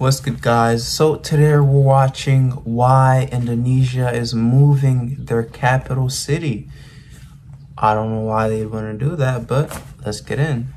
What's good, guys? So today we're watching why Indonesia is moving their capital city. I don't know why they want to do that, but let's get in.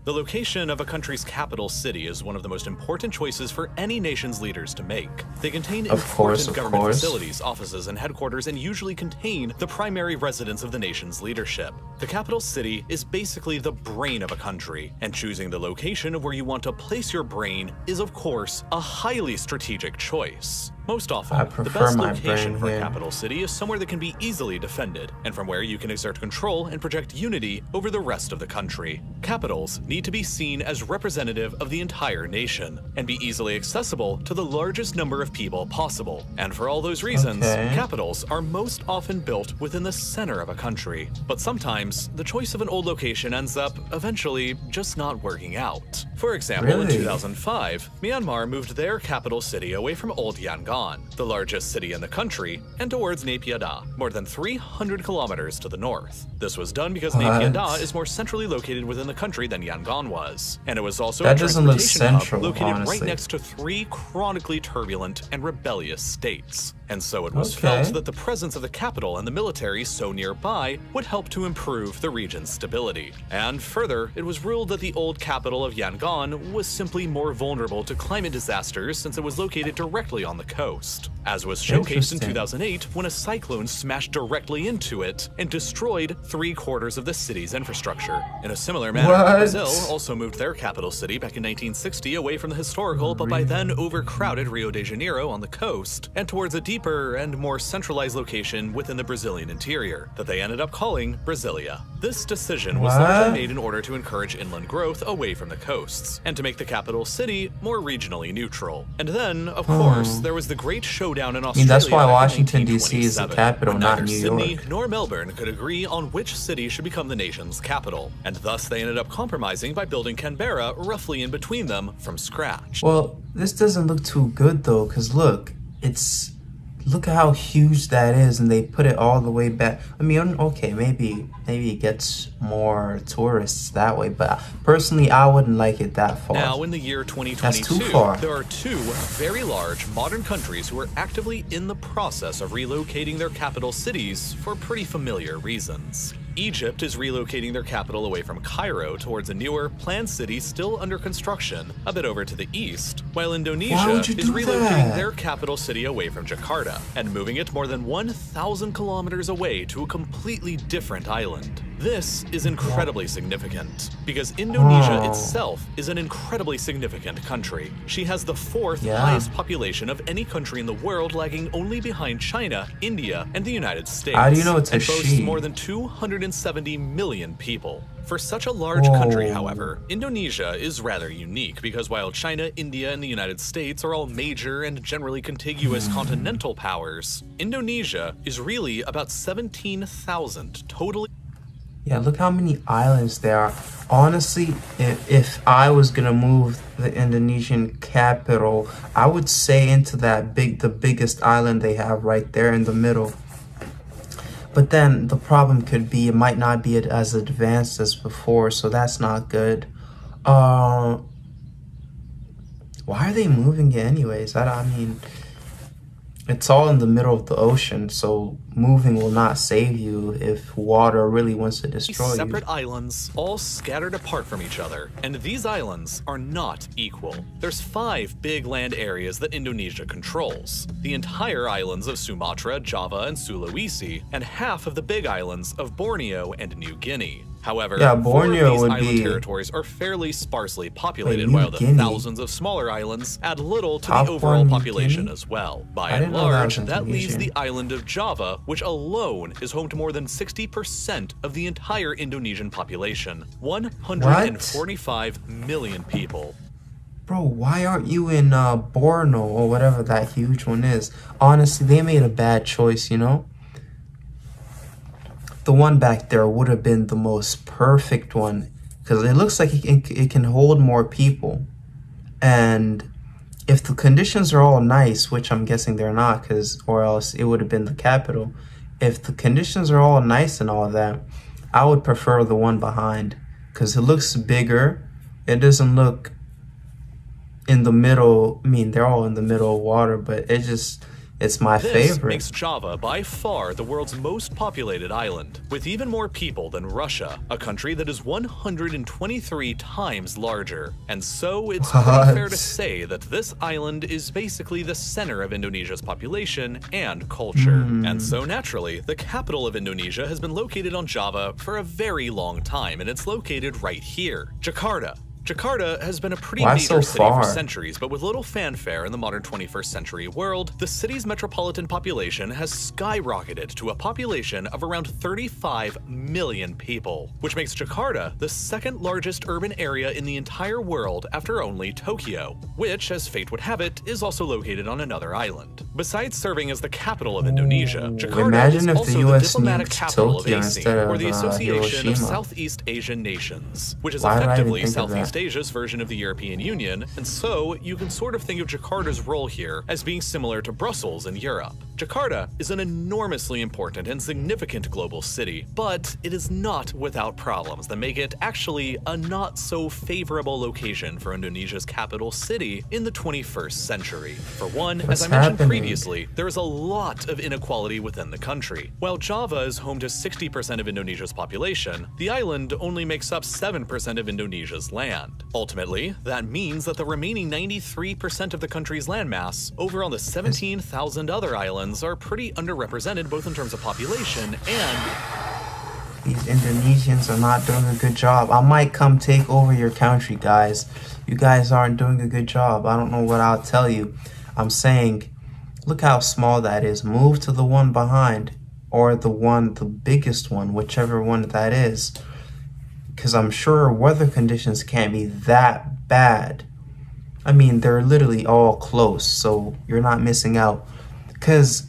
The location of a country's capital city is one of the most important choices for any nation's leaders to make. They contain important government facilities, offices, and headquarters, and usually contain the primary residence of the nation's leadership. The capital city is basically the brain of a country, and choosing the location of where you want to place your brain is, of course, a highly strategic choice. Most often, the best location for a capital city is somewhere that can be easily defended, and from where you can exert control and project unity over the rest of the country. Capitals need to be seen as representative of the entire nation, and be easily accessible to the largest number of people possible. And for all those reasons, capitals are most often built within the center of a country. But sometimes, the choice of an old location ends up, eventually, just not working out. For example, in 2005, Myanmar moved their capital city away from Old Yangon, the largest city in the country, and towards Nay Pyi Da, more than 300 kilometers to the north. This was done because Nay Pyi Da is more centrally located within the country than Yangon was, and it was also a transportation hub located right next to three chronically turbulent and rebellious states. And so it was felt that the presence of the capital and the military so nearby would help to improve the region's stability. And further, it was ruled that the old capital of Yangon was simply more vulnerable to climate disasters since it was located directly on the coast, as was showcased in 2008 when a cyclone smashed directly into it and destroyed 3/4 of the city's infrastructure. In a similar manner, Brazil also moved their capital city back in 1960 away from the historical but by then overcrowded Rio de Janeiro on the coast and towards a deeper and more centralized location within the Brazilian interior that they ended up calling Brasilia. This decision was largely made in order to encourage inland growth away from the coasts and to make the capital city more regionally neutral. And then, of course, there was the great showdown in Australia. That's why Washington, D.C. is the capital, not New York. Sydney nor Melbourne could agree on which city should become the nation's capital, and thus they ended up compromising by building Canberra roughly in between them from scratch. Well, this doesn't look too good though, because look at how huge that is, and they put it all the way back. I mean, okay, maybe it gets more tourists that way, but personally, I wouldn't like it that far. Now, in the year 2022, that's too far. There are two very large modern countries who are actively in the process of relocating their capital cities for pretty familiar reasons. Egypt is relocating their capital away from Cairo towards a newer, planned city still under construction, a bit over to the east, while Indonesia is relocating their capital city away from Jakarta and moving it more than 1,000 kilometers away to a completely different island. This is incredibly significant, because Indonesia itself is an incredibly significant country. She has the fourth highest population of any country in the world, lagging only behind China, India, and the United States. How do you know it's and boasts more than 270 million people. For such a large country, however, Indonesia is rather unique because while China, India, and the United States are all major and generally contiguous continental powers, Indonesia is really about 17,000 totally. Yeah, look how many islands there are. Honestly, if I was gonna move the Indonesian capital, I would say into the biggest island they have right there in the middle. But then the problem could be it might not be as advanced as before, so that's not good. Why are they moving it anyways? I mean, it's all in the middle of the ocean, so moving will not save you if water really wants to destroy you. Separate islands, all scattered apart from each other, and these islands are not equal. There's 5 big land areas that Indonesia controls: the entire islands of Sumatra, Java, and Sulawesi, and half of the big islands of Borneo and New Guinea. However, Borneo these island territories are fairly sparsely populated, while the thousands of smaller islands add little to the overall population as well. By and large, that leaves the island of Java, which alone is home to more than 60% of the entire Indonesian population, 145 million people. Bro, why aren't you in Borneo or whatever that huge one is? Honestly, they made a bad choice, you know? The one back there would have been the most perfect one because it looks like it can hold more people. And if the conditions are all nice, which I'm guessing they're not, or else it would have been the capital. If the conditions are all nice and all that, I would prefer the one behind because it looks bigger. It doesn't look in the middle. I mean, they're all in the middle of water, but it's my favorite. This makes Java by far the world's most populated island, with even more people than Russia, a country that is 123 times larger. And so it's pretty fair to say that this island is basically the center of Indonesia's population and culture. And so naturally, the capital of Indonesia has been located on Java for a very long time, and it's located right here, Jakarta. Jakarta has been a pretty major city for centuries, but with little fanfare in the modern 21st century world, the city's metropolitan population has skyrocketed to a population of around 35 million people, which makes Jakarta the second largest urban area in the entire world after only Tokyo, which, as fate would have it, is also located on another island. Besides serving as the capital of Indonesia, Jakarta is also the diplomatic capital of ASEAN, or the Association of Southeast Asian Nations, which is effectively Southeast Asia's version of the European Union, and so you can sort of think of Jakarta's role here as being similar to Brussels in Europe. Jakarta is an enormously important and significant global city, but it is not without problems that make it actually a not so favorable location for Indonesia's capital city in the 21st century. For one, as I mentioned previously, there is a lot of inequality within the country. While Java is home to 60% of Indonesia's population, the island only makes up 7% of Indonesia's land. Ultimately, that means that the remaining 93% of the country's landmass, over on the 17,000 other islands, are pretty underrepresented both in terms of population and... These Indonesians are not doing a good job. I might come take over your country, guys. You guys aren't doing a good job. I don't know what I'll tell you. I'm saying, look how small that is. Move to the one behind, or the biggest one, whichever one that is. Because I'm sure weather conditions can't be that bad. I mean, they're literally all close, so you're not missing out. Because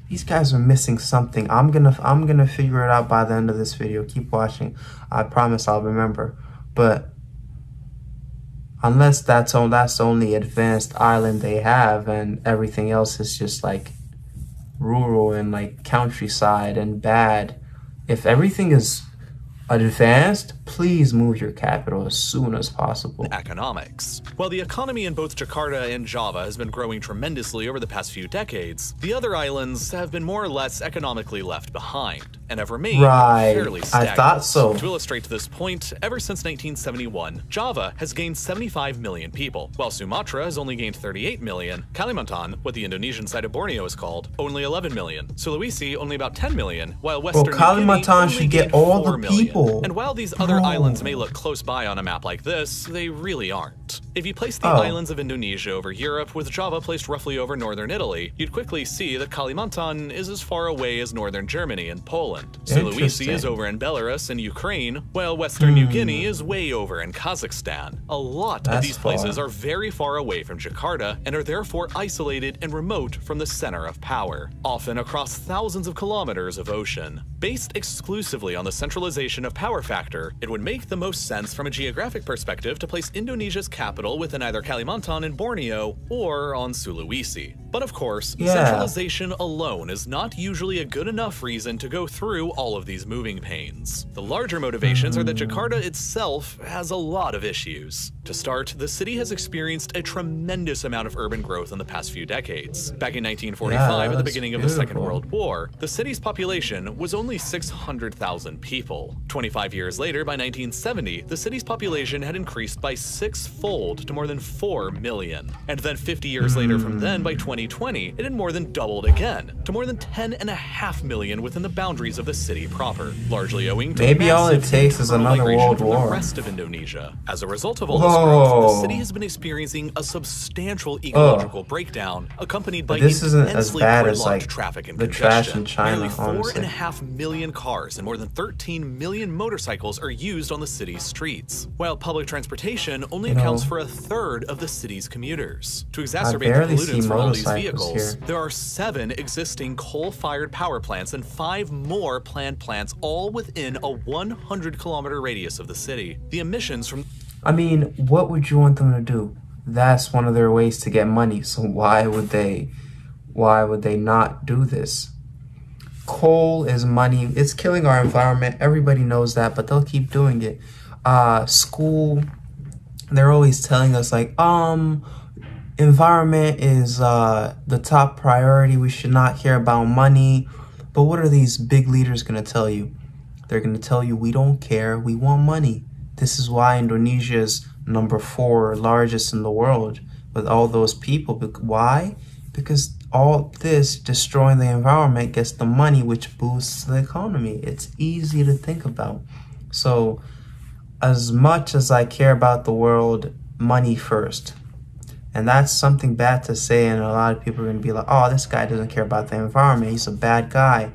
these guys are missing something. I'm gonna figure it out by the end of this video. Keep watching. I promise I'll remember. But unless that's the only advanced island they have, and everything else is just like rural and like countryside and bad. If everything is advanced, please move your capital as soon as possible. Economics. While the economy in both Jakarta and Java has been growing tremendously over the past few decades, the other islands have been more or less economically left behind and have remained fairly stagnant. I thought so. To illustrate this point, ever since 1971, Java has gained 75 million people, while Sumatra has only gained 38 million, Kalimantan, what the Indonesian side of Borneo is called, only 11 million, Sulawesi only about 10 million, while Western Kalimantan should get all the people. And while these other islands may look close by on a map like this, they really aren't. If you place the islands of Indonesia over Europe, with Java placed roughly over northern Italy, you'd quickly see that Kalimantan is as far away as northern Germany and Poland. Sulawesi is over in Belarus and Ukraine, while Western New Guinea is way over in Kazakhstan. A lot of these places are very far away from Jakarta and are therefore isolated and remote from the center of power, often across thousands of kilometers of ocean. Based exclusively on the centralization of power factor, it would make the most sense from a geographic perspective to place Indonesia's capital within either Kalimantan and Borneo or on Sulawesi. But of course, centralization alone is not usually a good enough reason to go through all of these moving pains. The larger motivations are that Jakarta itself has a lot of issues. To start, the city has experienced a tremendous amount of urban growth in the past few decades. Back in 1945, at the beginning of the Second World War, the city's population was only 600,000 people. 25 years later, by 1970, the city's population had increased by 6-fold to more than 4 million. And then 50 years later from then, by 2020, it had more than doubled again, to more than 10.5 million within the boundaries of the city proper, largely owing to maybe all it takes is another world war from the rest of Indonesia. As a result of all this growth, the city has been experiencing a substantial ecological breakdown, accompanied by immensely prolonged traffic and congestion. Nearly 4.5 million cars and more than 13 million motorcycles are used on the city's streets, while public transportation only accounts for 1/3 of the city's commuters. To exacerbate the pollutants from all these vehicles, there are 7 existing coal-fired power plants and 5 more planned plants, all within a 100-kilometer radius of the city. The emissions from... I mean, what would you want them to do? That's one of their ways to get money, so why would they not do this? Coal is money. It's killing our environment. Everybody knows that, but they'll keep doing it. School, they're always telling us like, environment is the top priority. We should not care about money. But what are these big leaders going to tell you? They're going to tell you, we don't care. We want money. This is why Indonesia is #4 largest in the world with all those people. Why? Because all this destroying the environment gets the money, which boosts the economy. It's easy to think about. So as much as I care about the world, money first. And that's something bad to say, and a lot of people are going to be like, oh, this guy doesn't care about the environment. He's a bad guy.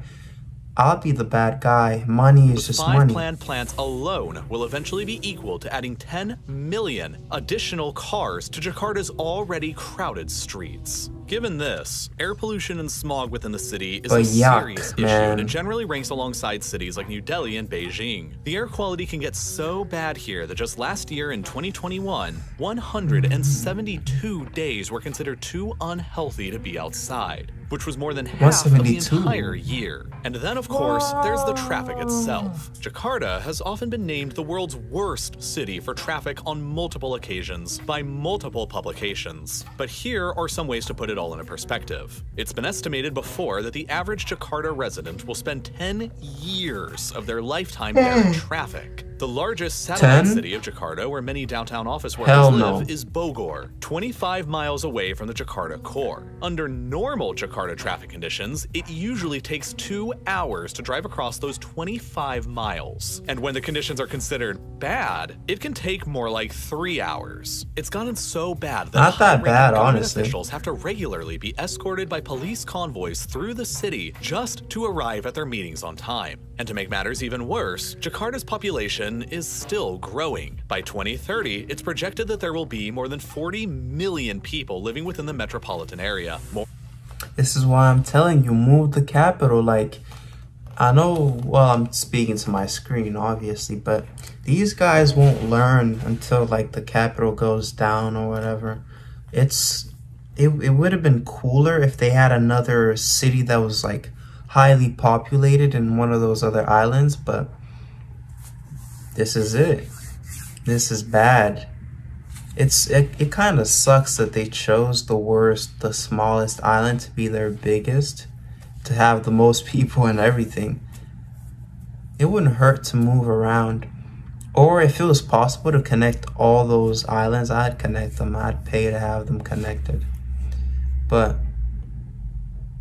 I'll be the bad guy. Money is just money. 5 planned plants alone will eventually be equal to adding 10 million additional cars to Jakarta's already crowded streets. Given this, air pollution and smog within the city is a serious issue, and it generally ranks alongside cities like New Delhi and Beijing. The air quality can get so bad here that just last year in 2021, 172 days were considered too unhealthy to be outside, which was more than half of the entire year. And then, of course, there's the traffic itself. Jakarta has often been named the world's worst city for traffic on multiple occasions by multiple publications. But here are some ways to put it all in a perspective. It's been estimated before that the average Jakarta resident will spend 10 years of their lifetime there in traffic. The largest satellite city of Jakarta, where many downtown office workers live, is Bogor, 25 miles away from the Jakarta core. Under normal Jakarta traffic conditions, it usually takes 2 hours to drive across those 25 miles. And when the conditions are considered bad, it can take more like 3 hours. It's gotten so bad that government officials have to regularly be escorted by police convoys through the city just to arrive at their meetings on time. And to make matters even worse, Jakarta's population is still growing. By 2030, it's projected that there will be more than 40 million people living within the metropolitan area. This is why I'm telling you, move the capital. Like, I know, well, I'm speaking to my screen, obviously, but these guys won't learn until, like, the capital goes down or whatever. It would have been cooler if they had another city that was, like, highly populated in one of those other islands, but this is it. This is bad. It kind of sucks that they chose the smallest island to be their biggest, to have the most people and everything. It wouldn't hurt to move around. Or if it was possible to connect all those islands, I'd connect them. I'd pay to have them connected. But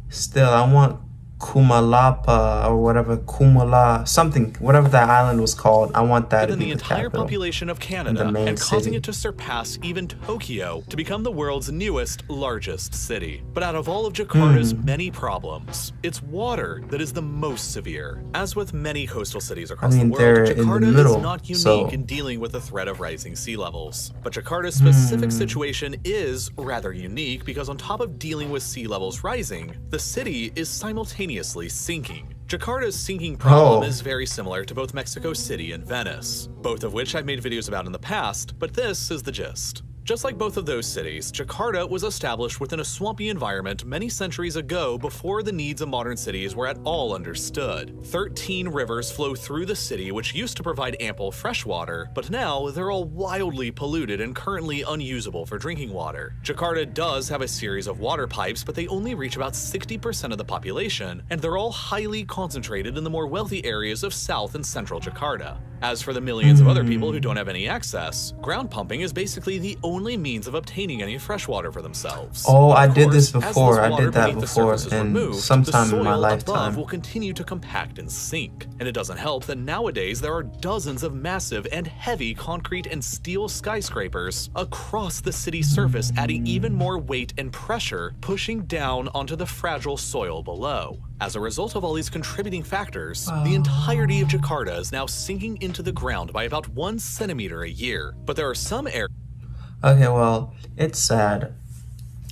still, I want Kumalapa or whatever, Kumala, something, whatever that island was called. I want that to be the entire population of Canada and causing it to surpass even Tokyo to become the world's newest, largest city. But out of all of Jakarta's many problems, it's water that is the most severe. As with many coastal cities across the world, Jakarta is not unique in dealing with the threat of rising sea levels. But Jakarta's specific situation is rather unique because on top of dealing with sea levels rising, the city is simultaneously sinking. Jakarta's sinking problem is very similar to both Mexico City and Venice, both of which I've made videos about in the past, but this is the gist. Just like both of those cities, Jakarta was established within a swampy environment many centuries ago before the needs of modern cities were at all understood. 13 rivers flow through the city which used to provide ample fresh water, but now they're all wildly polluted and currently unusable for drinking water. Jakarta does have a series of water pipes, but they only reach about 60% of the population, and they're all highly concentrated in the more wealthy areas of South and Central Jakarta. As for the millions of other people who don't have any access, ground pumping is basically the only means of obtaining any fresh water for themselves. Oh, I did this before. I did that before, and sometime in my lifetime. Above will continue to compact and sink. And it doesn't help that nowadays there are dozens of massive and heavy concrete and steel skyscrapers across the city's surface, adding even more weight and pressure, pushing down onto the fragile soil below. As a result of all these contributing factors, the entirety of Jakarta is now sinking into the ground by about 1 centimeter a year. But there are some areas. Okay, well, it's sad.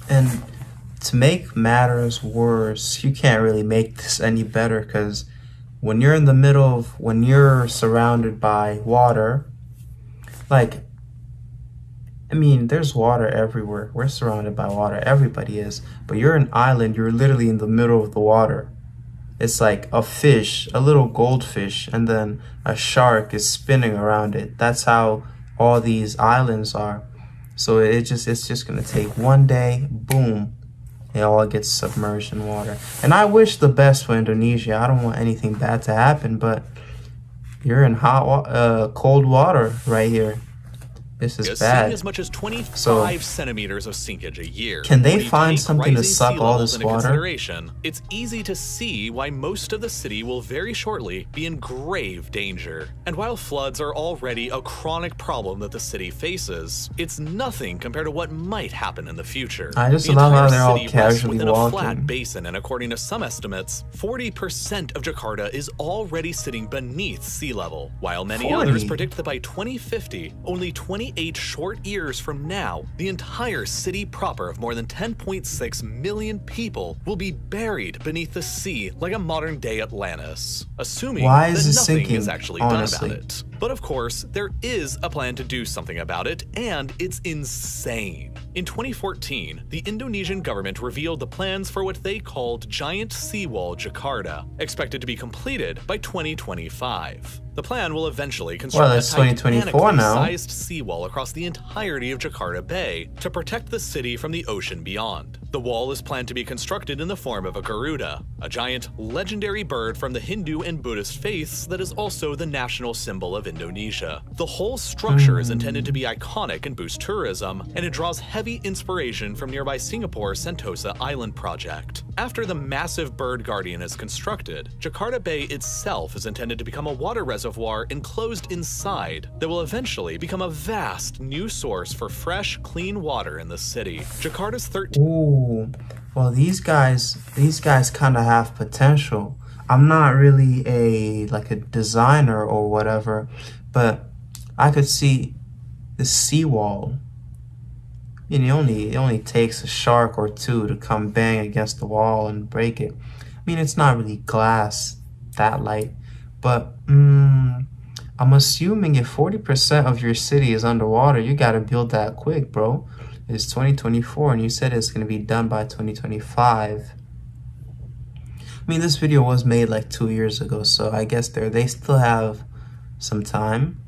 And to make matters worse, you can't really make this any better, because when you're in the middle of, when you're surrounded by water, like, I mean, there's water everywhere. We're surrounded by water. Everybody is. But you're an island. You're literally in the middle of the water. It's like a fish, a little goldfish, and then a shark is spinning around it. That's how all these islands are. So it's just gonna take one day, boom, it all gets submerged in water. And I wish the best for Indonesia. I don't want anything bad to happen, but you're in cold water right here. This is bad. Seeing as much as 25 centimeters of sinkage a year. Can they find something to suck all this water? It's easy to see why most of the city will very shortly be in grave danger. And while floods are already a chronic problem that the city faces, it's nothing compared to what might happen in the future. I just love how they're all casually within walking. A flat basin, and according to some estimates, 40% of Jakarta is already sitting beneath sea level, while many others predict that by 2050, only 28 short years from now, the entire city proper of more than 10.6 million people will be buried beneath the sea like a modern-day Atlantis, assuming that nothing is actually done about it. But of course, there is a plan to do something about it, and it's insane. In 2014, the Indonesian government revealed the plans for what they called Giant Seawall Jakarta, expected to be completed by 2025. The plan will eventually construct a Titanic-sized seawall across the entirety of Jakarta Bay to protect the city from the ocean beyond. The wall is planned to be constructed in the form of a Garuda, a giant legendary bird from the Hindu and Buddhist faiths that is also the national symbol of Indonesia. The whole structure is intended to be iconic and boost tourism, and it draws heavy inspiration from nearby Singapore's Sentosa Island project. After the massive bird guardian is constructed, Jakarta Bay itself is intended to become a water reservoir enclosed inside that will eventually become a vast new source for fresh, clean water in the city. Jakarta's 13. Ooh, well, these guys kind of have potential. I'm not really a designer or whatever, but I could see the seawall. You know, it only takes a shark or two to come bang against the wall and break it. I mean, it's not really glass that light, but I'm assuming if 40% of your city is underwater, you gotta build that quick, bro. It's 2024 and you said it's gonna be done by 2025. I mean, this video was made like 2 years ago, so I guess they still have some time.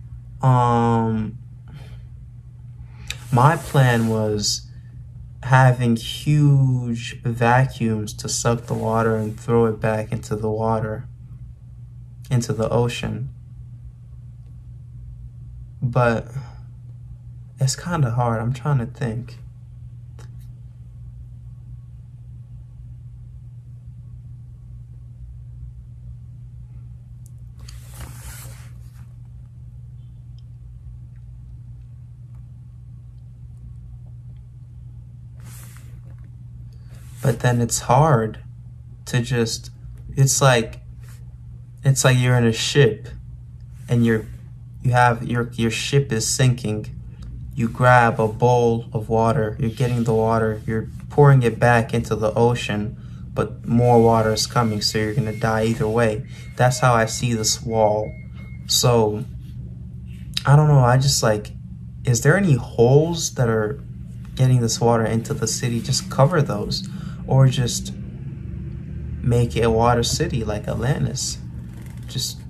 My plan was having huge vacuums to suck the water and throw it back into the water, into the ocean. But it's kind of hard. I'm trying to think. But then it's hard to just, it's like you're in a ship and your ship is sinking. You grab a bowl of water, you're getting the water, you're pouring it back into the ocean, but more water is coming, so you're gonna die either way. That's how I see this wall. So I don't know, I just is there any holes that are getting this water into the city? Just cover those, or just make it a water city like Atlantis. Just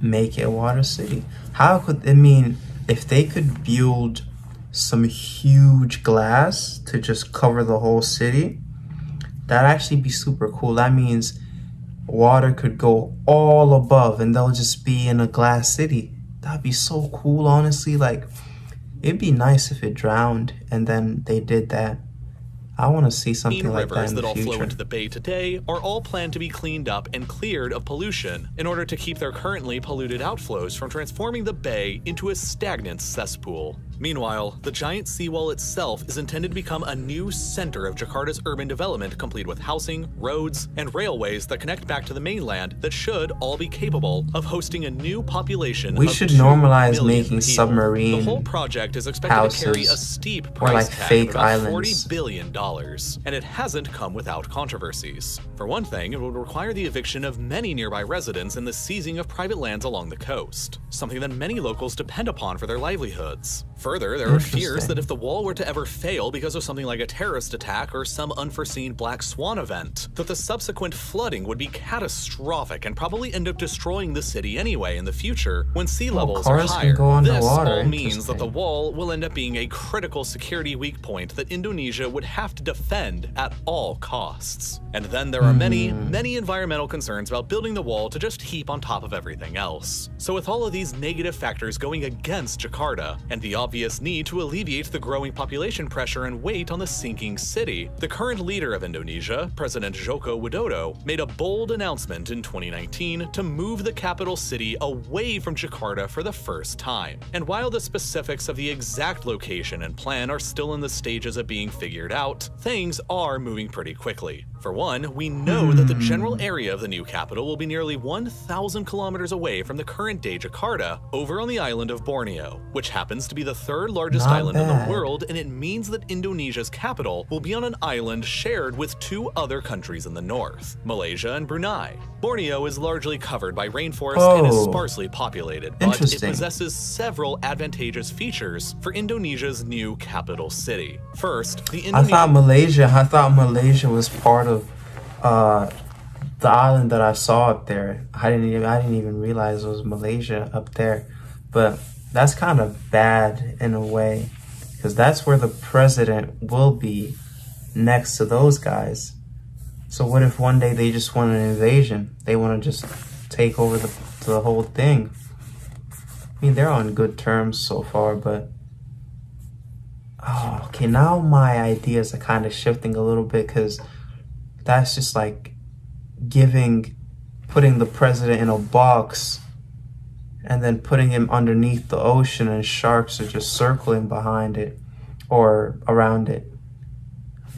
make it a water city. How could, I mean, if they could build some huge glass to just cover the whole city, that'd actually be super cool. That means water could go all above and they'll just be in a glass city. That'd be so cool, honestly. It'd be nice if it drowned and then they did that. I want to see something like that in the future. Rivers that all flow into the bay today are all planned to be cleaned up and cleared of pollution in order to keep their currently polluted outflows from transforming the bay into a stagnant cesspool. Meanwhile, the giant seawall itself is intended to become a new center of Jakarta's urban development, complete with housing, roads, and railways that connect back to the mainland that should all be capable of hosting a new population. We should normalize making people. submarine The whole project is expected to carry a steep price tag fake of about islands. $40 billion, and it hasn't come without controversies. For one thing, it would require the eviction of many nearby residents and the seizing of private lands along the coast, something that many locals depend upon for their livelihoods. Further, there are fears that if the wall were to ever fail because of something like a terrorist attack or some unforeseen black swan event, that the subsequent flooding would be catastrophic and probably end up destroying the city anyway in the future when sea levels are higher. This all means that the wall will end up being a critical security weak point that Indonesia would have to defend at all costs. And then there are many environmental concerns about building the wall to just heap on top of everything else. So with all of these negative factors going against Jakarta, and the obvious need to alleviate the growing population pressure and weight on the sinking city, the current leader of Indonesia, President Joko Widodo, made a bold announcement in 2019 to move the capital city away from Jakarta for the first time. And while the specifics of the exact location and plan are still in the stages of being figured out, things are moving pretty quickly. For one, we know that the general area of the new capital will be nearly 1,000 kilometers away from the current-day Jakarta, over on the island of Borneo, which happens to be the third largest island in the world, and it means that Indonesia's capital will be on an island shared with two other countries in the north, Malaysia and Brunei. Borneo is largely covered by rainforest and is sparsely populated, but it possesses several advantageous features for Indonesia's new capital city. First, I thought Malaysia was part of the island that I saw up there. I didn't even realize it was Malaysia up there. But that's kind of bad in a way, because that's where the president will be, next to those guys. So what if one day they just want an invasion? They want to just take over the whole thing. I mean, they're on good terms so far, but okay, now my ideas are kind of shifting a little bit, because that's just like putting the president in a box and then putting him underneath the ocean, and sharks are just circling behind it or around it.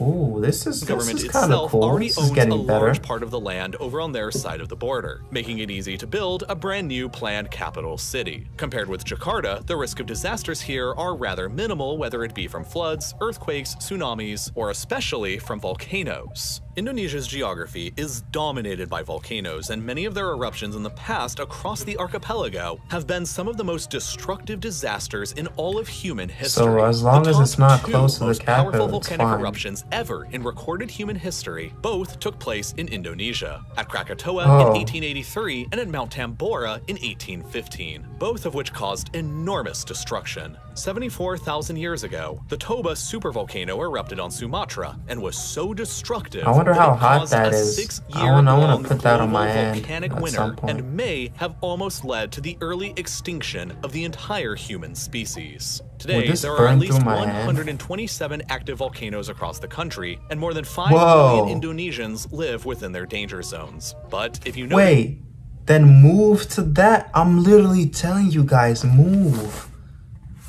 Ooh, this is kind of cool. This is getting better. Large part of the land over on their side of the border, making it easy to build a brand new planned capital city. Compared with Jakarta, the risk of disasters here are rather minimal, whether it be from floods, earthquakes, tsunamis, or especially from volcanoes. Indonesia's geography is dominated by volcanoes, and many of their eruptions in the past across the archipelago have been some of the most destructive disasters in all of human history. So as long as it's not close to the capital, it's fine. Eruptions ever in recorded human history both took place in Indonesia, at Krakatoa in 1883 and at Mount Tambora in 1815, both of which caused enormous destruction. 74,000 years ago, the Toba supervolcano erupted on Sumatra and was so destructive. I wonder how hot that is. I want to put that on my end at some point. And may have almost led to the early extinction of the entire human species. Today, there are at least 127 active volcanoes across the country, and more than 5 million Indonesians live within their danger zones. But if you know— Wait, then move to that? I'm literally telling you guys, move.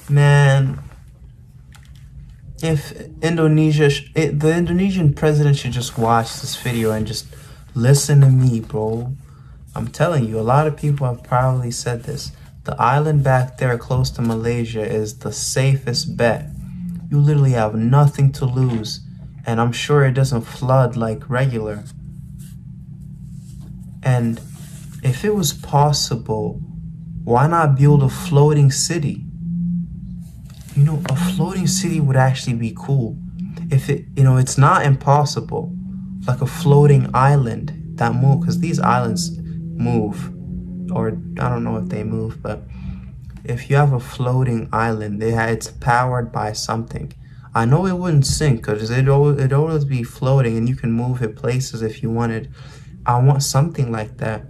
Man, if the Indonesian president should just watch this video and just listen to me, bro. I'm telling you, a lot of people have probably said this. The island back there close to Malaysia is the safest bet. You literally have nothing to lose, and I'm sure it doesn't flood like regular. And if it was possible, why not build a floating city? You know, a floating city would actually be cool. If it's not impossible, like a floating island that moves, because these islands move, or I don't know if they move, but if you have a floating island, it's powered by something. I know it wouldn't sink, because it'd always be floating, and you can move it places if you wanted. I want something like that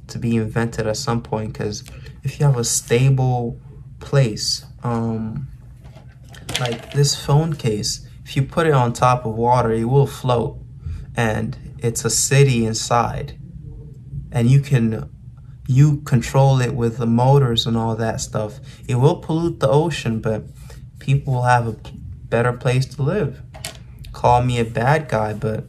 to be invented at some point, because if you have a stable place, like this phone case, if you put it on top of water, it will float, and it's a city inside, and you control it with the motors and all that stuff. It will pollute the ocean, but people will have a better place to live. Call me a bad guy, but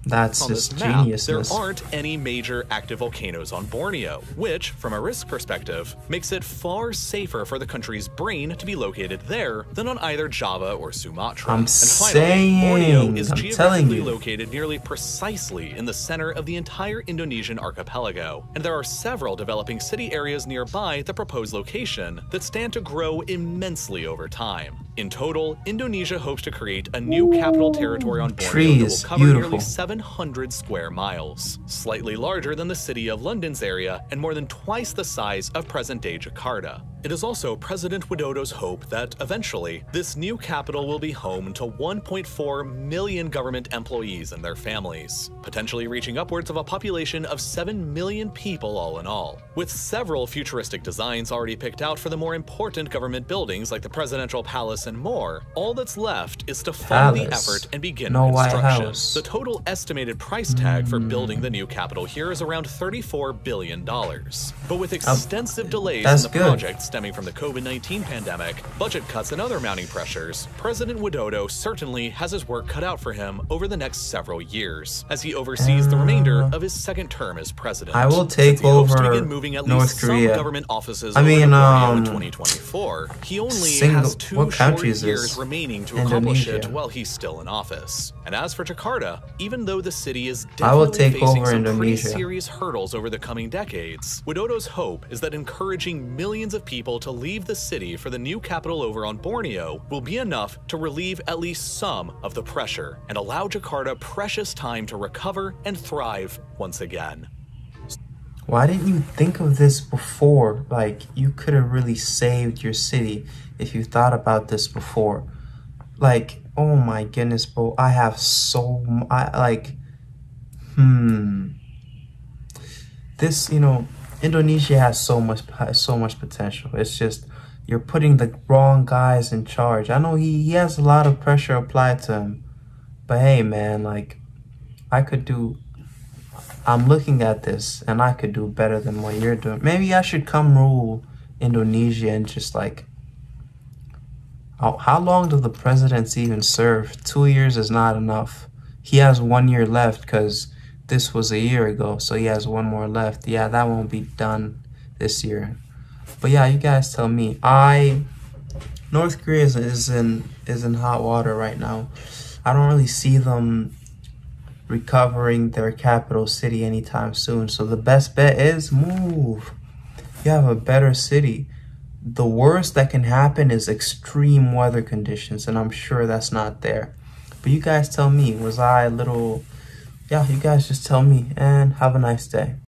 That's On just this map, there geniusness. aren't any major active volcanoes on Borneo, which, from a risk perspective, makes it far safer for the country's brain to be located there than on either Java or Sumatra. I'm And finally, saying, Borneo is I'm telling geographically you. located nearly precisely in the center of the entire Indonesian archipelago, and there are several developing city areas nearby the proposed location that stand to grow immensely over time. In total, Indonesia hopes to create a new capital territory on Borneo that will Trees, cover beautiful. nearly 700 square miles, slightly larger than the city of London's area and more than twice the size of present-day Jakarta. It is also President Widodo's hope that, eventually, this new capital will be home to 1.4 million government employees and their families, potentially reaching upwards of a population of 7 million people all in all. With several futuristic designs already picked out for the more important government buildings like the Presidential Palace and more, all that's left is to fund the effort and begin construction. The total estimated price tag for building the new capital here is around $34 billion. But with extensive delays in the project stemming from the COVID-19 pandemic, budget cuts and other mounting pressures, President Widodo certainly has his work cut out for him over the next several years, as he oversees the remainder of his second term as president. I will take over moving at North least Korea. Some government offices I mean, in 2024. He only has 2 short years remaining to accomplish it while he's still in office. And as for Jakarta, even though the city is definitely facing some pretty serious hurdles over the coming decades, Widodo's hope is that encouraging millions of people to leave the city for the new capital over on Borneo will be enough to relieve at least some of the pressure and allow Jakarta precious time to recover and thrive once again. Why didn't you think of this before? Like, you could have really saved your city if you thought about this before. Like, oh my goodness, bro. I have so... This, you know, Indonesia has so much potential. It's just, you're putting the wrong guys in charge. I know he has a lot of pressure applied to him. But hey, man, like, I'm looking at this and I could do better than what you're doing. Maybe I should come rule Indonesia and just like, how long do the presidents even serve? 2 years is not enough. He has 1 year left because this was a year ago, so he has 1 more left. Yeah, that won't be done this year. But yeah, you guys tell me. North Korea is in hot water right now. I don't really see them recovering their capital city anytime soon. So the best bet is move. You have a better city. The worst that can happen is extreme weather conditions, and I'm sure that's not there. But you guys tell me, was I a little... Yeah, you guys just tell me, and have a nice day.